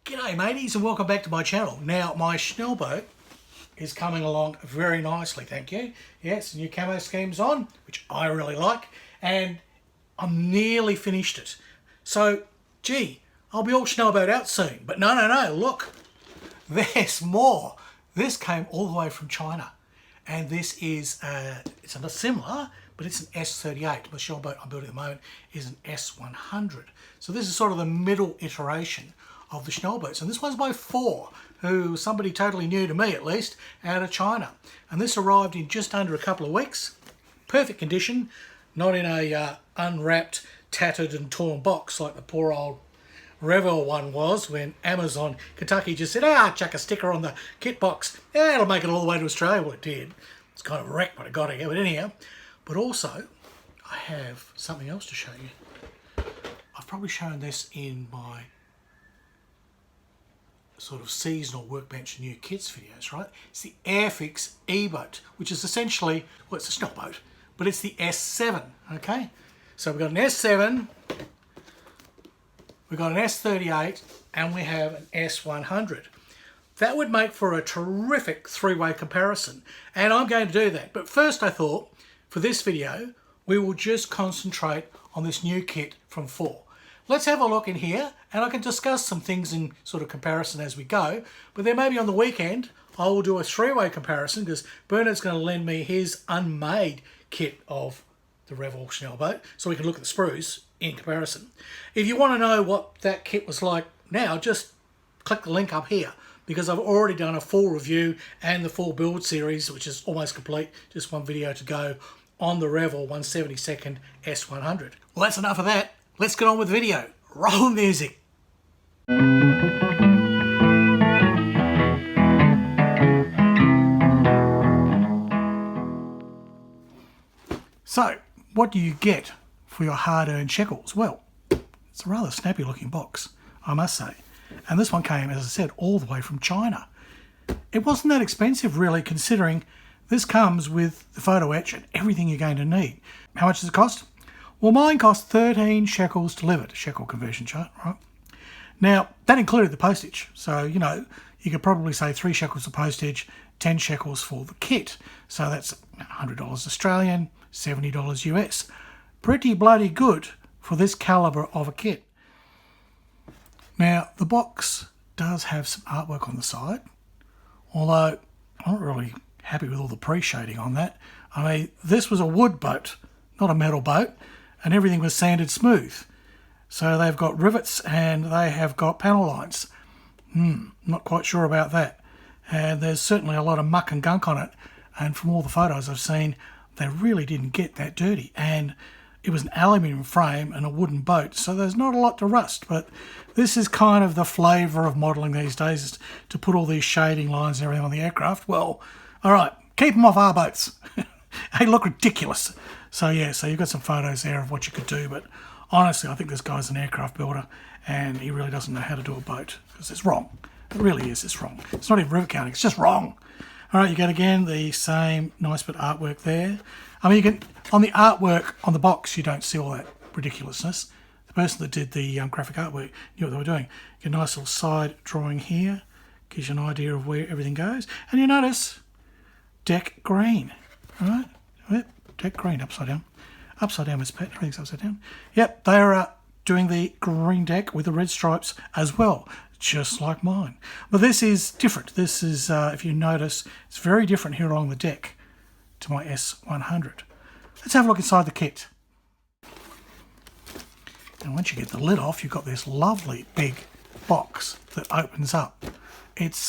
G'day mateys and welcome back to my channel. Now my Schnellboot is coming along very nicely, thank you. Yes, new camo scheme's on, which I really like, and I'm nearly finished it. So, gee, I'll be all Schnellboot out soon. But no, look, there's more. This came all the way from China, and this is, it's not similar, but it's an S-38. The Schnellboot I'm building at the moment is an S-100. So this is sort of the middle iteration of the Schnellboots, and this one's by Fore, who was somebody totally new to me at least, out of China. And this arrived in just under a couple of weeks. Perfect condition, not in a unwrapped, tattered and torn box like the poor old Revell one was when Amazon Kentucky just said, chuck a sticker on the kit box. Yeah, it'll make it all the way to Australia. Well, it did. It's kind of wrecked when it got here, but anyhow. But also, I have something else to show you. I've probably shown this in my sort of seasonal workbench new kits videos, right? It's the Airfix E-boat, which is essentially, well, it's a Schnellboot, but it's the S7, okay? So we've got an S7, we've got an S-38, and we have an S-100. That would make for a terrific three-way comparison, and I'm going to do that. But first I thought, for this video, we will just concentrate on this new kit from Fore. Let's have a look in here, and I can discuss some things in sort of comparison as we go, but then maybe on the weekend I will do a three-way comparison because Bernard's going to lend me his unmade kit of the Revell Schnellboot so we can look at the sprues in comparison. If you want to know what that kit was like now, just click the link up here because I've already done a full review and the full build series, which is almost complete, just one video to go, on the Revell 172nd S100. Well, that's enough of that. Let's get on with the video. Roll music. So, what do you get for your hard-earned shekels? Well, it's a rather snappy looking box, I must say. And this one came, as I said, all the way from China. It wasn't that expensive really, considering this comes with the photo etch and everything you're going to need. How much does it cost? Well, mine cost 13 shekels delivered, shekel conversion chart, right? Now, that included the postage. So, you know, you could probably say 3 shekels for postage, 10 shekels for the kit. So that's $100 Australian, $70 US. Pretty bloody good for this calibre of a kit. Now, the box does have some artwork on the side, although I'm not really happy with all the pre-shading on that. I mean, this was a wood boat, not a metal boat, and everything was sanded smooth. So they've got rivets and they have got panel lines. Not quite sure about that. And there's certainly a lot of muck and gunk on it. And from all the photos I've seen, they really didn't get that dirty. And it was an aluminium frame and a wooden boat, so there's not a lot to rust. But this is kind of the flavour of modelling these days, is to put all these shading lines and everything on the aircraft. Well, all right, keep them off our boats. They look ridiculous. So yeah, so you've got some photos there of what you could do, but honestly, I think this guy's an aircraft builder and he really doesn't know how to do a boat because it's wrong. It really is, it's wrong. It's not even rivet counting, it's just wrong. All right, you get again the same nice bit of artwork there. I mean, you can, on the artwork on the box, you don't see all that ridiculousness. The person that did the graphic artwork knew what they were doing. You get a nice little side drawing here, gives you an idea of where everything goes. And you notice, deck green, all right? Deck green, upside down. Upside down, Miss Pat, everything's upside down. Yep, they are doing the green deck with the red stripes as well, just like mine. But this is different. This is, if you notice, it's very different here along the deck to my S100. Let's have a look inside the kit. And once you get the lid off, you've got this lovely big box that opens up. It's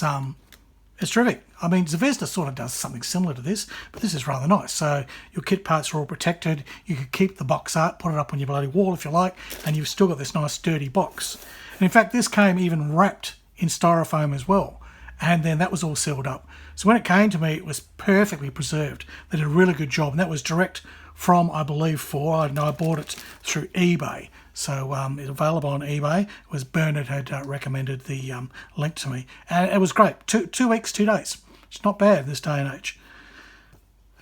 terrific. I mean, Zvezda sort of does something similar to this, but this is rather nice. So your kit parts are all protected. You could keep the Boxart, put it up on your bloody wall if you like, and you've still got this nice sturdy box. And in fact, this came even wrapped in styrofoam as well. And then that was all sealed up. So when it came to me, it was perfectly preserved. They did a really good job, and that was direct from, I believe, Fore. I know I bought it through eBay. So it's available on eBay. It was Bernard had recommended the link to me. And it was great. Two weeks, 2 days. It's not bad this day and age.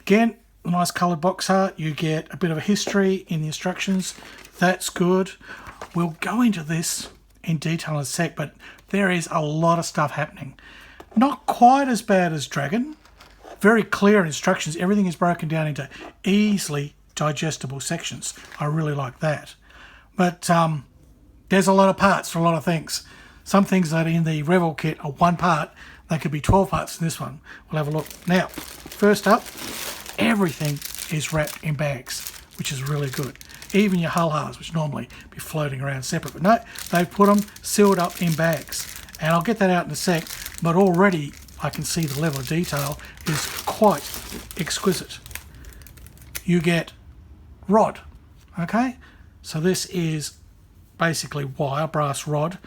Again, a nice coloured box art. You get a bit of a history in the instructions. That's good. We'll go into this in detail in a sec, but there is a lot of stuff happening. Not quite as bad as Dragon. Very clear instructions. Everything is broken down into easily digestible sections. I really like that. But there's a lot of parts for a lot of things. Some things that in the Revell kit are one part, they could be 12 parts in this one. We'll have a look. Now, first up, everything is wrapped in bags, which is really good. Even your hull halves, which normally be floating around separate. But no, they've put them sealed up in bags. And I'll get that out in a sec, but already I can see the level of detail is quite exquisite. You get rod, okay? So this is basically wire, brass rod,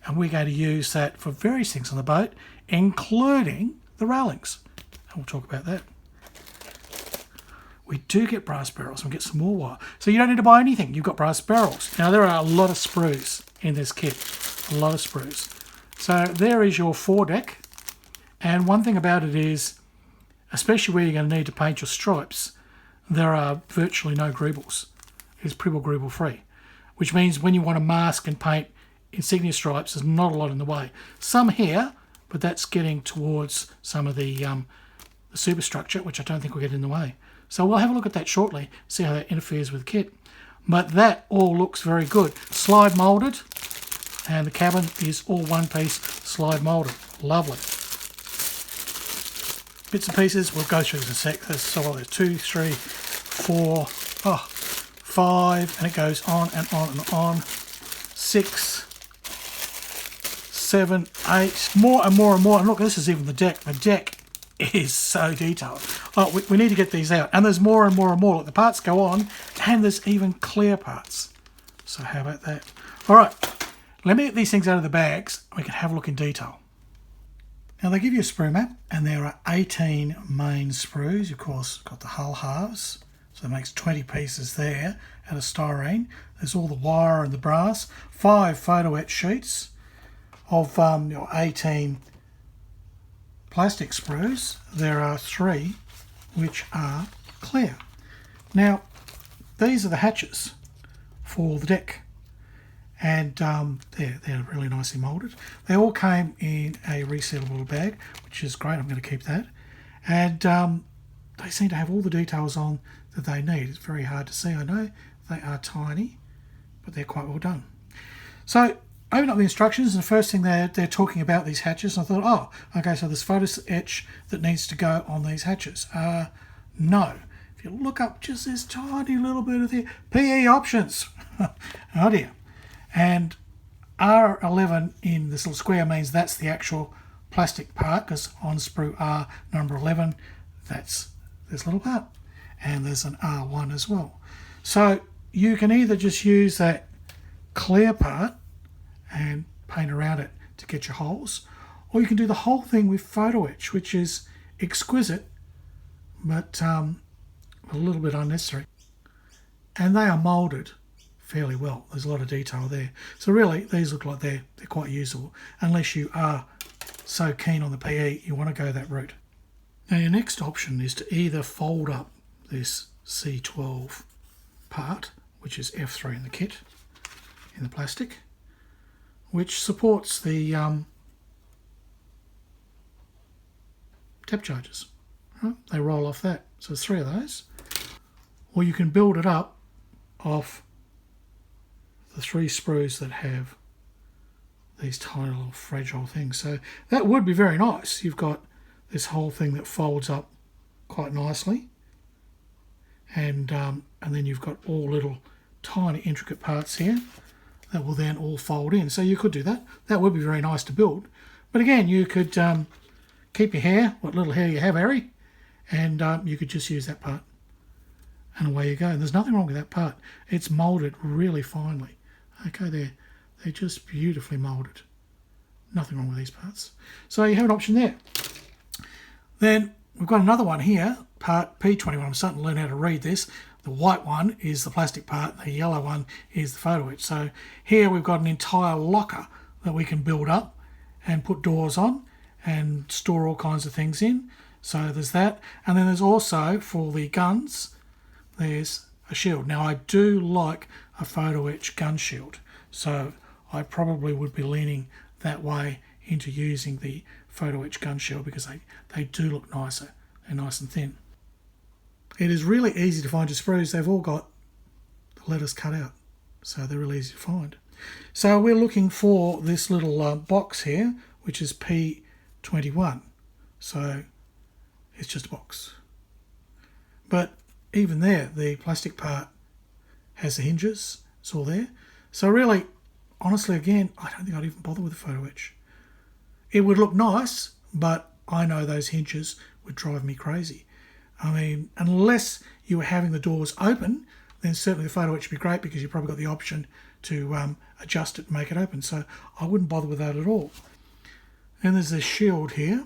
and we're going to use that for various things on the boat, including the railings. And we'll talk about that. We do get brass barrels and we get some more wire. So you don't need to buy anything. You've got brass barrels. Now, there are a lot of sprues in this kit. A lot of sprues. So there is your foredeck. And one thing about it is, especially where you're going to need to paint your stripes, there are virtually no greebles. It's pretty well greeble free. Which means when you want to mask and paint insignia stripes, there's not a lot in the way. Some here, but that's getting towards some of the superstructure, which I don't think will get in the way. So we'll have a look at that shortly, see how that interferes with the kit. But that all looks very good. Slide moulded, and the cabin is all one piece slide moulded. Lovely. Bits and pieces, we'll go through this in a sec. There's 2, 3, 4, 5, and it goes on and on and on. 6, 7, 8, more and more and more. And look, this is even the deck. The deck is so detailed. Oh, we need to get these out. And there's more and more and more. Look, the parts go on, and there's even clear parts. So how about that? All right, let me get these things out of the bags, and we can have a look in detail. Now, they give you a sprue map, and there are 18 main sprues. Of course, got the hull halves, so it makes 20 pieces there out of styrene. There's all the wire and the brass. 5 photo etch sheets of your 18 plastic sprues. There are 3 which are clear. Now, these are the hatches for the deck, and they're really nicely moulded. They all came in a resealable bag, which is great. I'm going to keep that. And they seem to have all the details on that they need. It's very hard to see, I know. They are tiny, but they're quite well done. So, open up the instructions, and the first thing they're talking about these hatches, and I thought, oh, okay, so there's photo etch that needs to go on these hatches. No. If you look up just this tiny little bit of the PE options, oh dear. And R11 in this little square means that's the actual plastic part, because on sprue R number 11, that's this little part. And there's an R1 as well. So you can either just use that clear part and paint around it to get your holes, or you can do the whole thing with photo etch, which is exquisite, but a little bit unnecessary. And they are moulded fairly well. There's a lot of detail there. So really, these look like they're quite usable, unless you are so keen on the PE, you want to go that route. Now, your next option is to either fold up this C12 part, which is F3 in the kit, in the plastic, which supports the tap charges. Right? They roll off that. So there's 3 of those. Or you can build it up off the 3 sprues that have these tiny little fragile things. So that would be very nice. You've got this whole thing that folds up quite nicely, and then you've got all little tiny intricate parts here that will then all fold in. So you could do that. That would be very nice to build. But again, you could keep your hair, what little hair you have, Harry, and you could just use that part. And away you go. And there's nothing wrong with that part. It's moulded really finely. Okay, they're just beautifully moulded. Nothing wrong with these parts. So you have an option there. Then we've got another one here, part P21. I'm starting to learn how to read this. The white one is the plastic part, the yellow one is the photo etch. So here we've got an entire locker that we can build up and put doors on and store all kinds of things in. So there's that. And then there's also, for the guns, there's a shield. Now I do like a photo etch gun shield. So I probably would be leaning that way into using the photo etch gun shield because they do look nicer. They're nice and thin. It is really easy to find your sprues. They've all got the letters cut out, so they're really easy to find. So we're looking for this little box here, which is P21. So it's just a box. But even there, the plastic part has the hinges. It's all there. So really, honestly, again, I don't think I'd even bother with the photo etch. It would look nice, but I know those hinges would drive me crazy. I mean, unless you were having the doors open, then certainly the photo etch would be great because you've probably got the option to adjust it and make it open. So I wouldn't bother with that at all. And there's this shield here,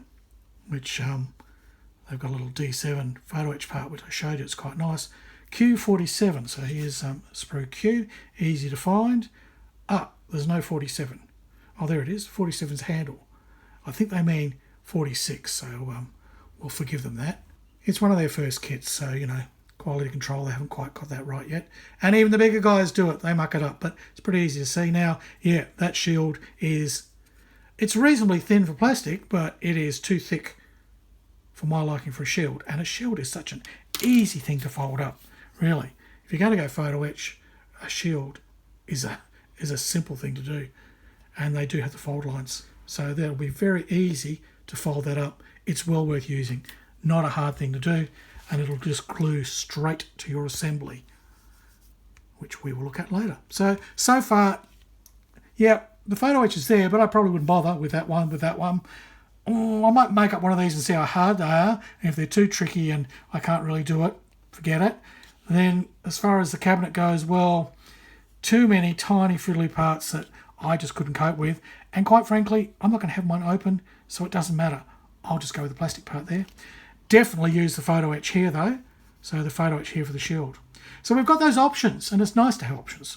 which they've got a little D7 photo etch part, which I showed you. It's quite nice. Q47. So here's sprue Q, easy to find. There's no 47. Oh, there it is. 47's handle. I think they mean 46, so we'll forgive them that. It's one of their first kits, so, you know, quality control, they haven't quite got that right yet. And even the bigger guys do it. They muck it up, but it's pretty easy to see. Now, yeah, that shield it's reasonably thin for plastic, but it is too thick for my liking for a shield. And a shield is such an easy thing to fold up, really. If you're going to go photo etch, a shield is a simple thing to do. And they do have the fold lines. So that'll be very easy to fold that up. It's well worth using. Not a hard thing to do. And it'll just glue straight to your assembly, which we will look at later. So far, yeah, the photo etch is there, but I probably wouldn't bother with that one. Oh, I might make up one of these and see how hard they are. And if they're too tricky and I can't really do it, forget it. Then as far as the cabinet goes, well, too many tiny fiddly parts that I just couldn't cope with. And quite frankly, I'm not going to have mine open, so it doesn't matter. I'll just go with the plastic part there. Definitely use the photo etch here though. So the photo etch here for the shield. So we've got those options, and it's nice to have options.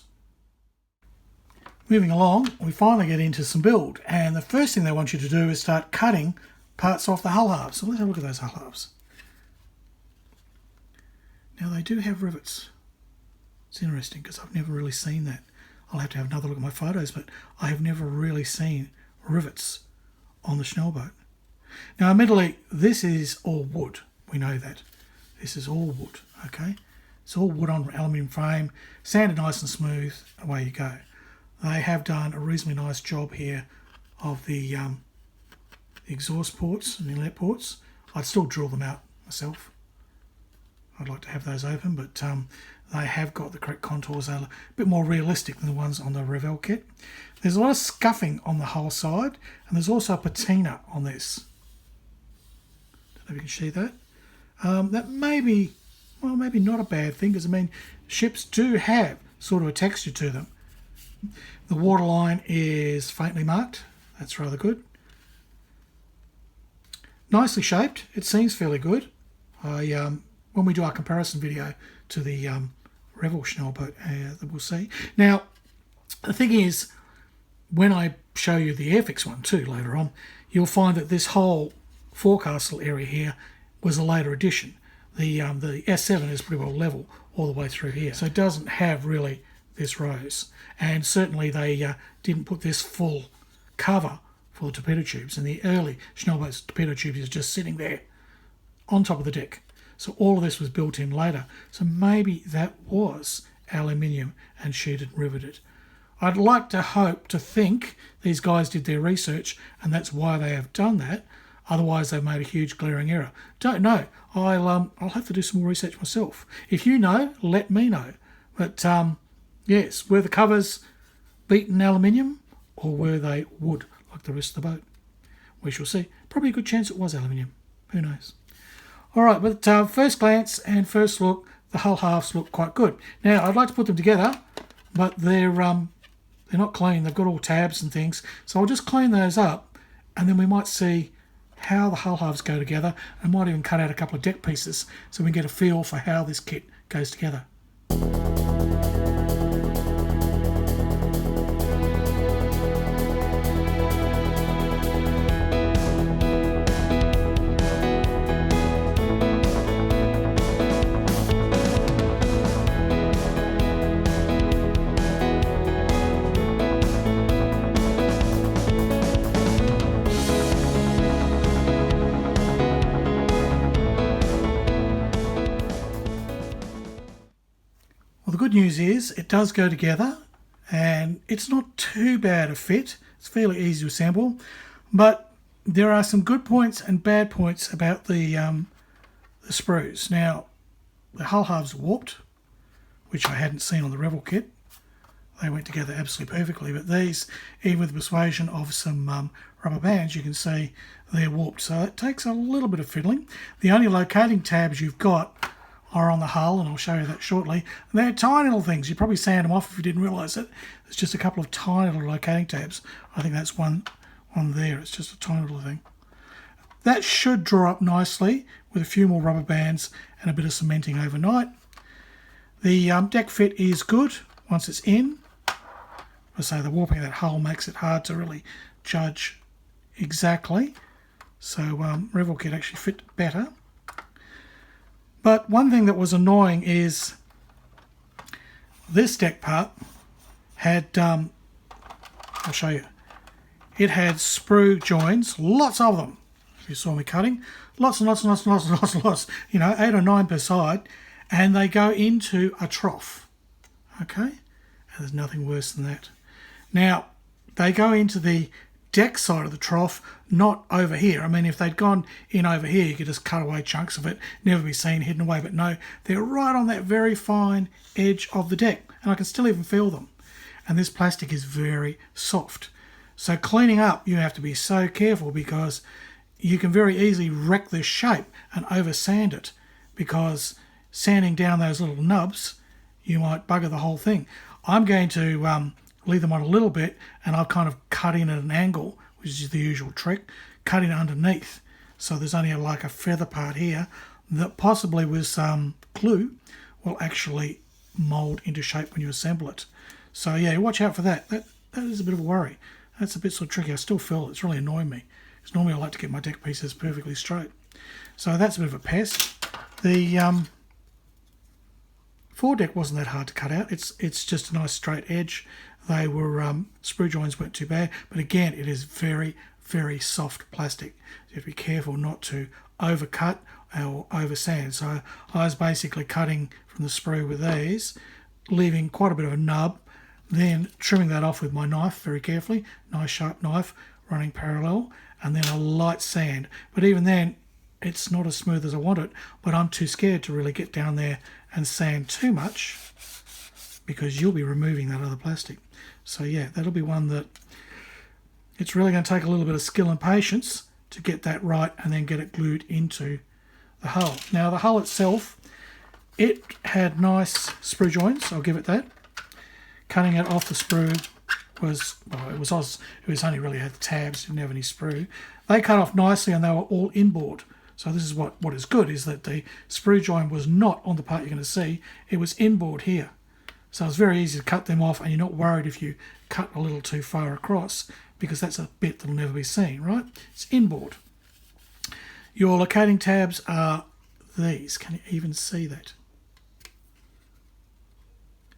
Moving along, we finally get into some build. And the first thing they want you to do is start cutting parts off the hull halves. So let's have a look at those hull halves. Now they do have rivets. It's interesting because I've never really seen that. I'll have to have another look at my photos, but I have never really seen rivets on the Schnellboot. Now, admittedly, this is all wood. We know that. This is all wood, okay? It's all wood on aluminium frame, sanded nice and smooth, away you go. They have done a reasonably nice job here of the exhaust ports and inlet ports. I'd still drill them out myself. I'd like to have those open, but they have got the correct contours. They're a bit more realistic than the ones on the Revell kit. There's a lot of scuffing on the hull side, and there's also a patina on this. Don't know if you can see that. That may be, well, maybe not a bad thing, because I mean, ships do have sort of a texture to them. The waterline is faintly marked. That's rather good. Nicely shaped. It seems fairly good. When we do our comparison video to the Revell Schnellboot, we'll see. Now, the thing is, when I show you the Airfix one too later on, you'll find that this whole forecastle area here was a later addition. The S7 is pretty well level all the way through here, so it doesn't have really this rose. And certainly they didn't put this full cover for the torpedo tubes. And the early Schnellboot's torpedo tubes is just sitting there on top of the deck. So all of this was built in later. So maybe that was aluminium and sheeted and riveted. I'd like to hope to think these guys did their research and that's why they have done that. Otherwise they've made a huge glaring error. Don't know. I'll have to do some more research myself. If you know, let me know. But yes, were the covers beaten aluminium or were they wood like the rest of the boat? We shall see. Probably a good chance it was aluminium. Who knows? All right, but first glance and first look, the hull halves look quite good. Now, I'd like to put them together, but they're not clean. They've got all tabs and things. So I'll just clean those up, and then we might see how the hull halves go together. I might even cut out a couple of deck pieces so we can get a feel for how this kit goes together. good news is it does go together, and it's not too bad a fit. It's fairly easy to assemble, but there are some good points and bad points about the sprues. Now, the hull halves are warped, which I hadn't seen on the Revell kit. They went together absolutely perfectly, but these, even with the persuasion of some rubber bands, you can see they're warped. So it takes a little bit of fiddling. The only locating tabs you've got are on the hull, and I'll show you that shortly. And they're tiny little things. You probably sand them off if you didn't realise it. It's just a couple of tiny little locating tabs. I think that's one on there. It's just a tiny little thing. That should draw up nicely with a few more rubber bands and a bit of cementing overnight. The deck fit is good once it's in. I say the warping of that hull makes it hard to really judge exactly. So Revell kit actually fit better. But one thing that was annoying is this deck part had, I'll show you, it had sprue joins, lots of them, if you saw me cutting, lots and lots and lots and lots and lots and lots, you know, 8 or 9 per side, and they go into a trough, okay? And there's nothing worse than that. Now, they go into the deck side of the trough, not over here. I mean, if they'd gone in over here, you could just cut away chunks of it, never be seen, hidden away. But no, they're right on that very fine edge of the deck, and I can still even feel them. And this plastic is very soft. So cleaning up, you have to be so careful, because you can very easily wreck this shape and over sand it, because sanding down those little nubs, you might bugger the whole thing. I'm going to leave them on a little bit, and I'll kind of cut in at an angle, which is the usual trick, cut in underneath. So there's only like a feather part here that possibly with some glue will actually mould into shape when you assemble it. So yeah, watch out for that. That is a bit of a worry. That's a bit sort of tricky. I still feel it's really annoying me, because normally I like to get my deck pieces perfectly straight. So that's a bit of a pest. The foredeck wasn't that hard to cut out. It's just a nice straight edge. They were sprue joins weren't too bad, but again, it is very, very soft plastic. You have to be careful not to overcut or over sand. So I was basically cutting from the sprue with these, leaving quite a bit of a nub, then trimming that off with my knife very carefully, nice sharp knife running parallel, and then a light sand. But even then, it's not as smooth as I want it, but I'm too scared to really get down there and sand too much, because you'll be removing that other plastic. So yeah, that'll be one that it's really going to take a little bit of skill and patience to get that right, and then get it glued into the hull. Now the hull itself, it had nice sprue joints, I'll give it that. Cutting it off the sprue was, well, it was only really had the tabs, didn't have any sprue. They cut off nicely, and they were all inboard. So this is what is good, is that the sprue joint was not on the part you're going to see, it was inboard here. So it's very easy to cut them off, and you're not worried if you cut a little too far across, because that's a bit that'll never be seen, right? It's inboard. Your locating tabs are these. Can you even see that?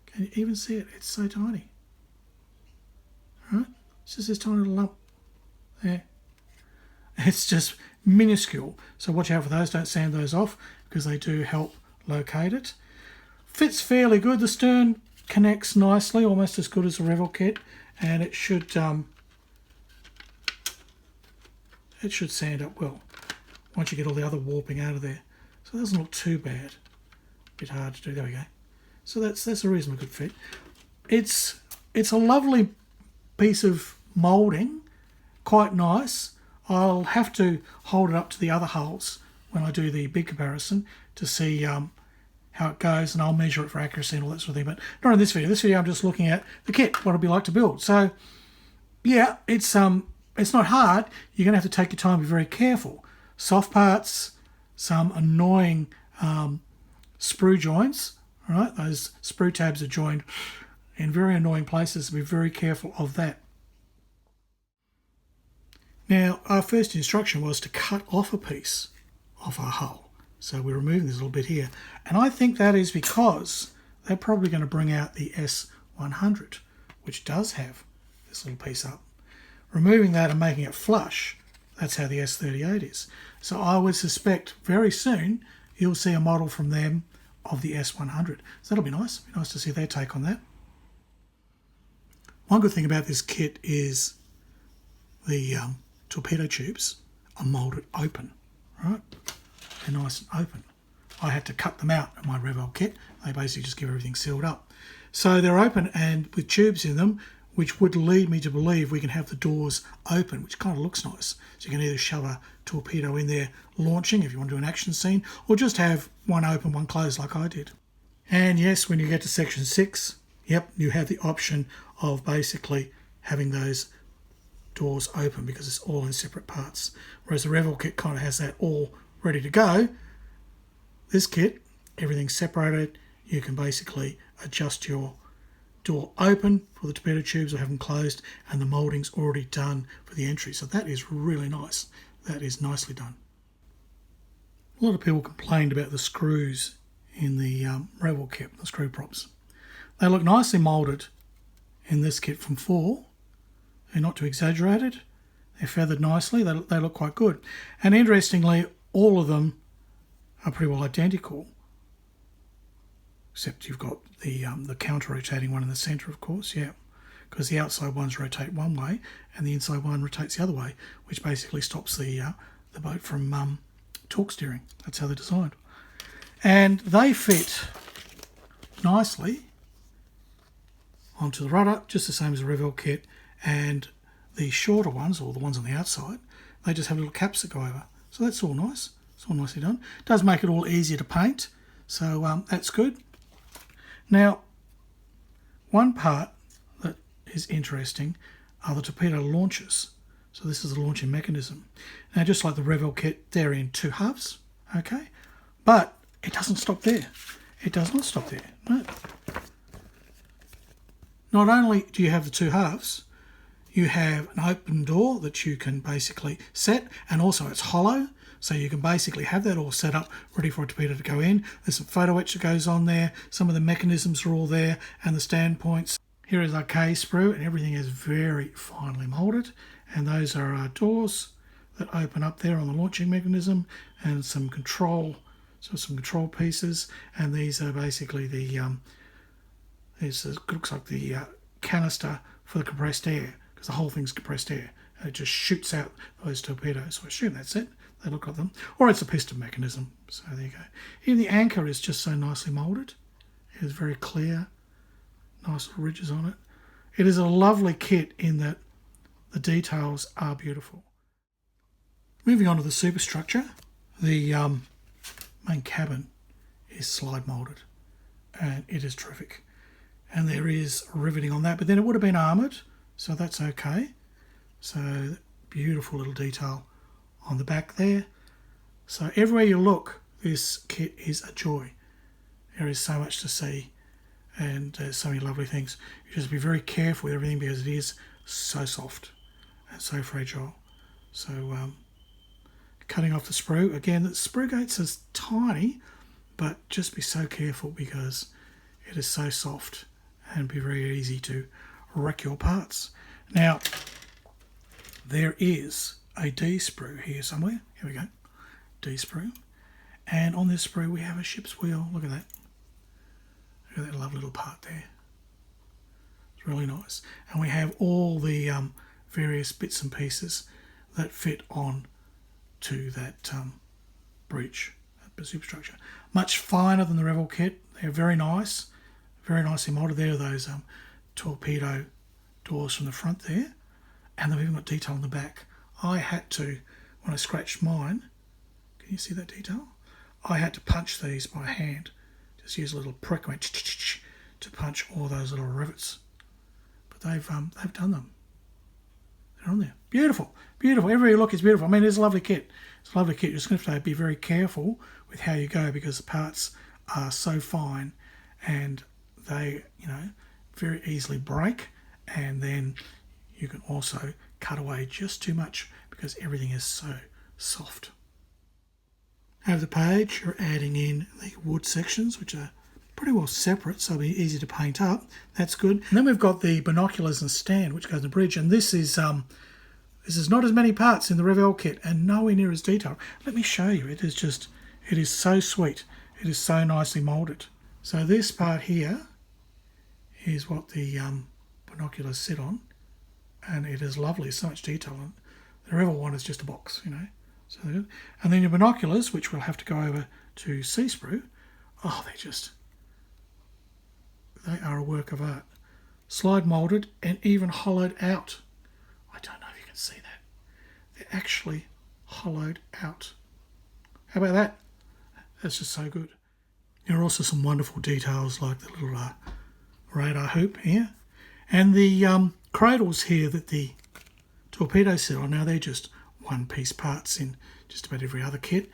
Can you even see it? It's so tiny. All right? It's just this tiny little lump there. It's just minuscule. So watch out for those. Don't sand those off, because they do help locate it. Fits fairly good. The stern connects nicely, almost as good as the Revell kit, and it should sand up well once you get all the other warping out of there. So it doesn't look too bad. A bit hard to do. There we go. So that's a reasonably good fit. It's a lovely piece of moulding, quite nice. I'll have to hold it up to the other hulls when I do the big comparison to see how it goes, and I'll measure it for accuracy and all that sort of thing, but not in this video. This video I'm just looking at the kit, what it'd be like to build. So yeah, it's not hard. You're going to have to take your time and be very careful. Soft parts, some annoying sprue joints, all right? Those sprue tabs are joined in very annoying places, so be very careful of that. Now, our first instruction was to cut off a piece of our hull. So we're removing this little bit here. And I think that is because they're probably going to bring out the S-100, which does have this little piece up. Removing that and making it flush, that's how the S-38 is. So I would suspect very soon you'll see a model from them of the S-100. So that'll be nice. Be nice to see their take on that. One good thing about this kit is the torpedo tubes are moulded open, right? They're nice and open. I had to cut them out in my Revell kit. They basically just give everything sealed up. So they're open and with tubes in them, which would lead me to believe we can have the doors open, which kind of looks nice. So you can either shove a torpedo in there launching if you want to do an action scene, or just have one open, one closed like I did. And yes, when you get to section 6, yep, you have the option of basically having those doors open because it's all in separate parts. Whereas the Revell kit kind of has that all ready to go. This kit, everything's separated. You can basically adjust your door open for the torpedo tubes or have them closed, and the moulding's already done for the entry. So that is really nice. That is nicely done. A lot of people complained about the screws in the Revell kit, the screw props. They look nicely moulded in this kit from Fore. They're not too exaggerated. They're feathered nicely. They look quite good. And interestingly, all of them are pretty well identical, except you've got the counter-rotating one in the centre, of course, yeah, because the outside ones rotate one way and the inside one rotates the other way, which basically stops the boat from torque steering. That's how they're designed. And they fit nicely onto the rudder, just the same as the Revell kit, and the shorter ones, or the ones on the outside, they just have little caps that go over. So that's all nice. It's all nicely done. It does make it all easier to paint, so that's good. Now, one part that is interesting are the torpedo launchers. So this is the launching mechanism. Now, just like the Revell kit, they're in 2 halves, okay? But it doesn't stop there. It does not stop there, no. Not only do you have the 2 halves, you have an open door that you can basically set, and also it's hollow, so you can basically have that all set up, ready for a torpedo to go in. There's some photo etch that goes on there. Some of the mechanisms are all there, and the standpoints. Here is our K sprue, and everything is very finely moulded. And those are our doors that open up there on the launching mechanism, and some control, so some control pieces. And these are basically the this looks like the canister for the compressed air, because the whole thing's compressed air, and it just shoots out those torpedoes. So I assume that's it. They look like them, or it's a piston mechanism. So there you go. Even the anchor is just so nicely moulded. It is very clear, nice little ridges on it. It is a lovely kit in that the details are beautiful. Moving on to the superstructure, the main cabin is slide moulded, and it is terrific. And there is riveting on that, but then it would have been armoured, so that's okay. So beautiful little detail on the back there. So everywhere you look, this kit is a joy. There is so much to see, and so many lovely things. You just be very careful with everything because it is so soft and so fragile. So cutting off the sprue, again, the sprue gates is tiny, but just be so careful because it is so soft and be very easy to wreck your parts. Now, there is a D sprue here somewhere. Here we go, D sprue. And on this sprue we have a ship's wheel. Look at that. Look at that lovely little part there. It's really nice. And we have all the various bits and pieces that fit on to that breech, that superstructure. Much finer than the Revell kit. They're very nice. Very nicely moulded. There are those torpedo doors from the front there. And they've even got detail on the back. I had to, when I scratched mine, can you see that detail? I had to punch these by hand. Just use a little prick to punch all those little rivets. But they've done them. They're on there. Beautiful, beautiful. Everywhere you look is beautiful. I mean, it's a lovely kit. It's a lovely kit. You're just going to have to be very careful with how you go because the parts are so fine and they, very easily break, and then you can also cut away just too much because everything is so soft. Over the page, you're adding in the wood sections, which are pretty well separate, so it'll be easy to paint up. That's good. And then we've got the binoculars and stand, which goes in the bridge, and this is not as many parts in the Revell kit and nowhere near as detailed. Let me show you. It is so sweet It is so nicely moulded. So this part here is what the binoculars sit on, and it is lovely. So much detail on it. The Revell one is just a box, you know. So good. And then your binoculars, which we'll have to go over to C-sprue. Oh, they are a work of art. Slide moulded and even hollowed out. I don't know if you can see that. They're actually hollowed out. How about that? That's just so good. There are also some wonderful details like the little radar hoop here. And the cradles here that the Torpedos sit on. Now they're just one-piece parts in just about every other kit.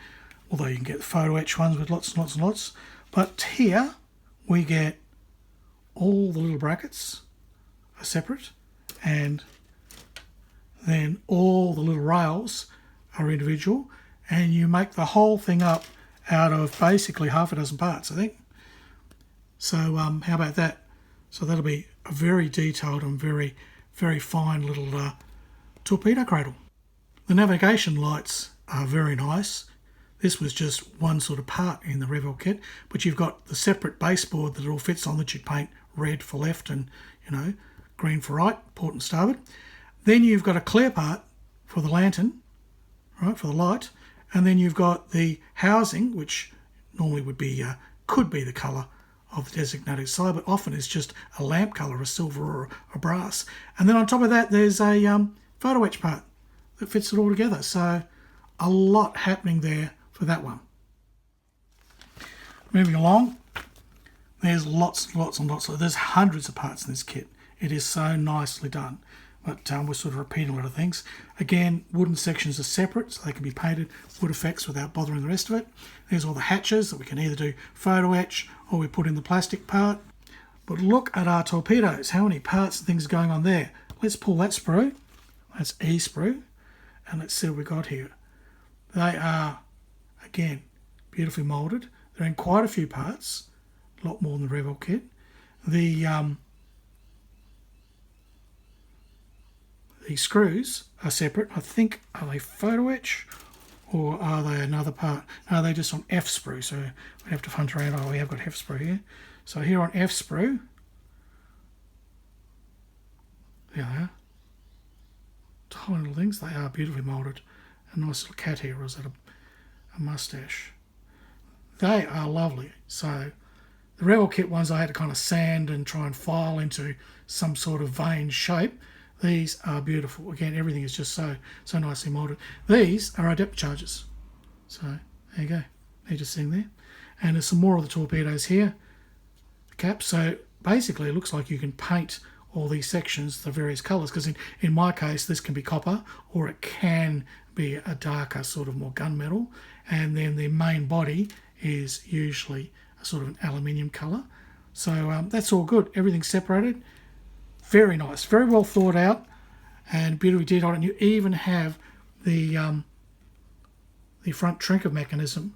Although you can get the photo etch ones with lots and lots and lots. But here we get all the little brackets are separate, and then all the little rails are individual, and you make the whole thing up out of basically half a dozen parts, I think. So how about that? So that'll be a very detailed and very, very fine little torpedo cradle. The navigation lights are very nice. This was just one sort of part in the Revell kit, but you've got the separate baseboard that it all fits on that you paint red for left and, you know, green for right, port and starboard. Then you've got a clear part for the lantern, right, for the light, and then you've got the housing, which normally would be, could be the colour of the designated side, but often is just a lamp colour, a silver or a brass. And then on top of that, there's a photo etch part that fits it all together. So a lot happening there for that one. Moving along, there's lots and lots and lots. There's hundreds of parts in this kit. It is so nicely done. But we're sort of repeating a lot of things. Again, wooden sections are separate, so they can be painted wood effects without bothering the rest of it. There's all the hatches that we can either do photo etch or we put in the plastic part. But look at our torpedoes. How many parts and things going on there? Let's pull that sprue. That's E-sprue. And let's see what we got here. They are, again, beautifully moulded. They're in quite a few parts. A lot more than the Revell kit. The screws are separate. I think, are they photo etch or are they another part? No, they're just on F sprue, so we have to hunt around. Oh, we have got F sprue here. So here on F sprue, there they are. Tiny little things. They are beautifully moulded. A nice little cat here, or is that a mustache? They are lovely. So the Revell kit ones I had to kind of sand and try and file into some sort of vein shape. These are beautiful. Again, everything is just so nicely moulded. These are our depth charges. So there you go. They're just sitting there. And there's some more of the torpedoes here. The cap. So basically it looks like you can paint all these sections the various colours, because in my case this can be copper or it can be a darker sort of more gunmetal, and then the main body is usually a sort of an aluminium colour. So that's all good. Everything's separated. Very nice, very well thought out, and beautifully detailed. And you even have the front trinket mechanism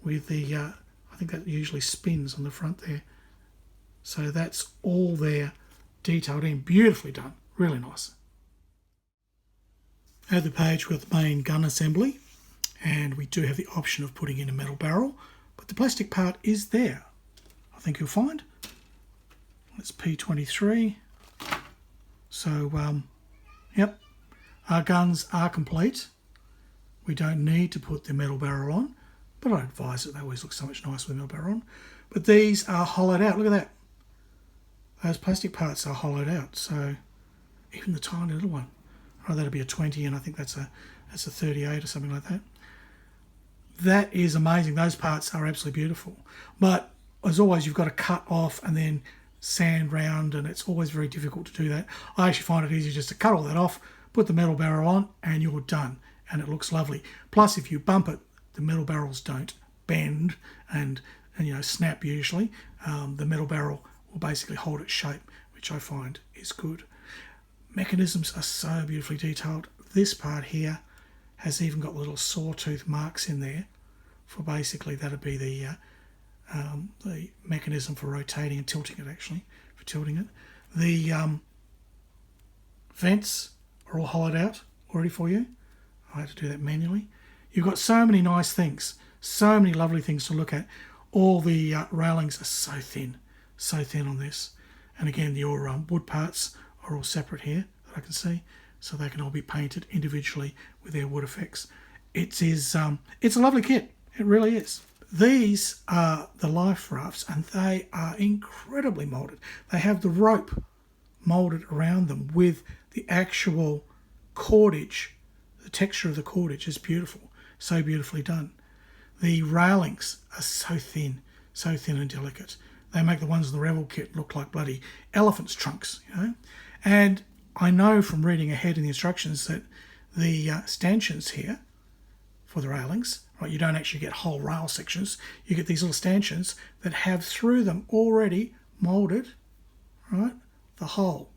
with the I think that usually spins on the front there. So that's all there, detailed in, beautifully done, really nice. At the page with the main gun assembly, and we do have the option of putting in a metal barrel, but the plastic part is there. I think you'll find. It's P23. So, yep, our guns are complete. We don't need to put the metal barrel on, but I advise it. They always look so much nicer with the metal barrel on. But these are hollowed out. Look at that. Those plastic parts are hollowed out. So, even the tiny little one. Oh, that'll be a 20, and I think that's a 38 or something like that. That is amazing. Those parts are absolutely beautiful. But as always, you've got to cut off and then sand round, and it's always very difficult to do that. I actually find it easier just to cut all that off, put the metal barrel on, and you're done, and it looks lovely. Plus, if you bump it, the metal barrels don't bend and you know, snap usually. The metal barrel will basically hold its shape, which I find is good. Mechanisms are so beautifully detailed. This part here has even got little sawtooth marks in there for basically that'll be the mechanism for rotating and tilting it, actually, for tilting it. The vents are all hollowed out already for you. I had to do that manually. You've got so many nice things, so many lovely things to look at, all the railings are so thin on this. And again, your wood parts are all separate here that I can see, so they can all be painted individually with their wood effects. It's a lovely kit, it really is. These are the life rafts, and they are incredibly moulded. They have the rope moulded around them with the actual cordage. The texture of the cordage is beautiful, so beautifully done. The railings are so thin and delicate. They make the ones in the Revell kit look like bloody elephant's trunks, you know. And I know from reading ahead in the instructions that the stanchions here for the railings, right, you don't actually get whole rail sections. You get these little stanchions that have through them already moulded, right, the hole.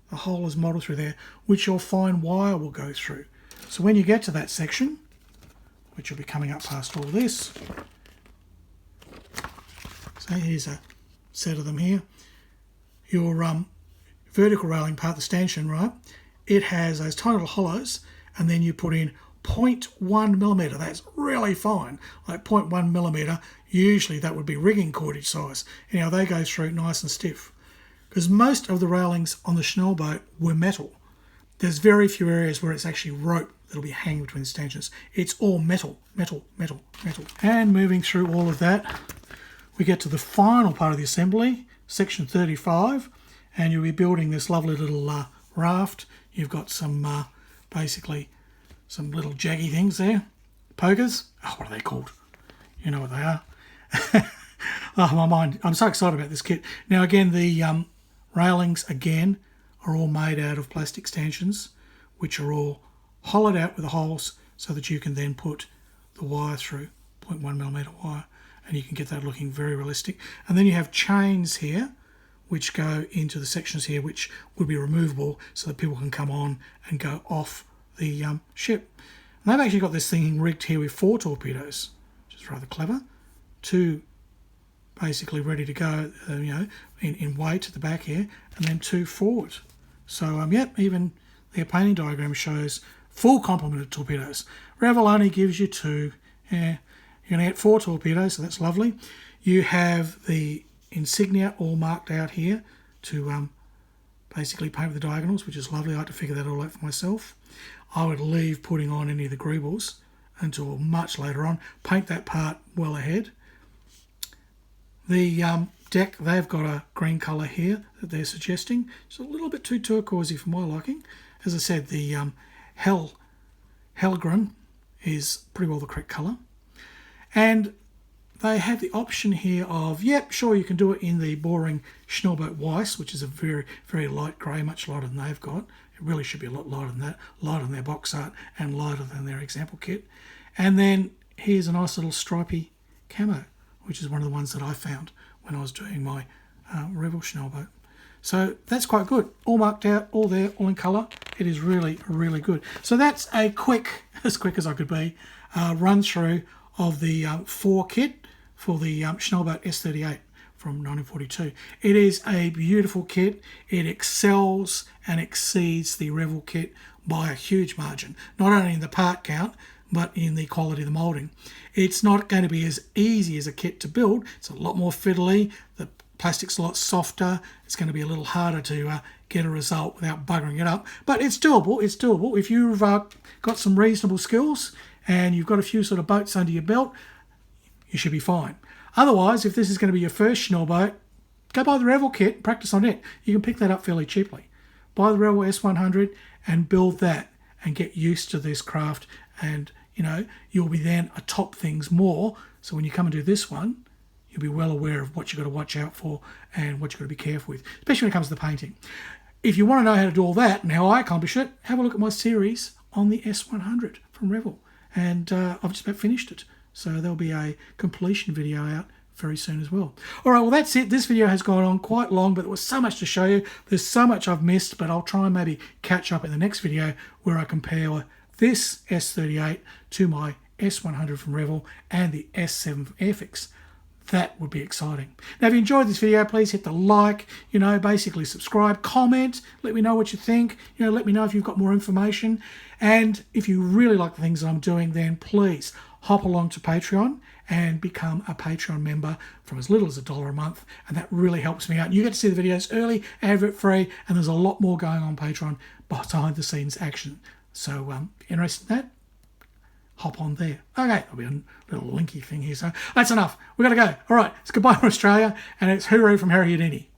The hole is moulded through there, which your fine wire will go through. So when you get to that section, which will be coming up past all this, so here's a set of them here. Your vertical railing part, the stanchion, right, it has those tiny little hollows, and then you put in 0.1 millimetre. That's really fine, like 0.1 millimetre. Usually that would be rigging cordage size. Anyhow, they go through nice and stiff. Because most of the railings on the Schnellboot were metal. There's very few areas where it's actually rope that'll be hanging between the stanchions. It's all metal. And moving through all of that, we get to the final part of the assembly, section 35, and you'll be building this lovely little raft. You've got some, basically, some little jaggy things there. Pokers. Oh, what are they called? You know what they are. Oh, my mind. I'm so excited about this kit. Now, again, the railings, again, are all made out of plastic stanchions, which are all hollowed out with the holes so that you can then put the wire through, 0.1 millimetre wire, and you can get that looking very realistic. And then you have chains here, which go into the sections here, which would be removable so that people can come on and go off the ship. And they've actually got this thing rigged here with 4 torpedoes, which is rather clever. 2 basically ready to go, you know, in weight at the back here, and then 2 forward. So, yep, even their painting diagram shows full complement of torpedoes. Revell only gives you 2. Yeah, you're going to get 4 torpedoes, so that's lovely. You have the insignia all marked out here to basically paint with the diagonals, which is lovely. I had to figure that all out for myself. I would leave putting on any of the greebles until much later on. Paint that part well ahead. The deck, they've got a green colour here that they're suggesting. It's a little bit too turquoisey for my liking. As I said, the Helgren is pretty well the correct colour. And they have the option here of, yep, sure, you can do it in the boring Schnellboot Weiss, which is a very, very light grey, much lighter than they've got. It really should be a lot lighter than that, lighter than their Boxart and lighter than their example kit. And then here's a nice little stripy camo, which is one of the ones that I found when I was doing my Revell Schnellboot. So that's quite good. All marked out, all there, all in colour. It is really, really good. So that's a quick, as quick as I could be, run through of the Fore kit for the Schnellboot S-38 from 1942. It is a beautiful kit. It excels and exceeds the Revell kit by a huge margin, not only in the part count, but in the quality of the moulding. It's not going to be as easy as a kit to build. It's a lot more fiddly. The plastic's a lot softer. It's going to be a little harder to get a result without buggering it up. But it's doable. It's doable. If you've got some reasonable skills and you've got a few sort of boats under your belt, you should be fine. Otherwise, if this is going to be your first Schnellboot, go buy the Revell kit, practice on it. You can pick that up fairly cheaply. Buy the Revell S-100 and build that and get used to this craft, and you know, you'll be then atop things more. So when you come and do this one, you'll be well aware of what you've got to watch out for and what you've got to be careful with, especially when it comes to the painting. If you want to know how to do all that and how I accomplish it, have a look at my series on the S-100 from Revell. And I've just about finished it. So there'll be a completion video out very soon as well. All right, well, that's it. This video has gone on quite long, but there was so much to show you. There's so much I've missed, but I'll try and maybe catch up in the next video where I compare this S-38 to my S-100 from Revell and the S-7 from Airfix. That would be exciting. Now, if you enjoyed this video, please hit the like, you know, basically subscribe, comment, let me know what you think, you know, let me know if you've got more information. And if you really like the things I'm doing, then please hop along to Patreon and become a Patreon member from as little as $1 a month, and that really helps me out. You get to see the videos early, advert free, and there's a lot more going on Patreon, behind the scenes action. So if you're interested in that, hop on there. Okay, there'll be a little linky thing here, so that's enough. We've got to go. All right, it's goodbye from Australia, and it's hooroo from Harry Houdini.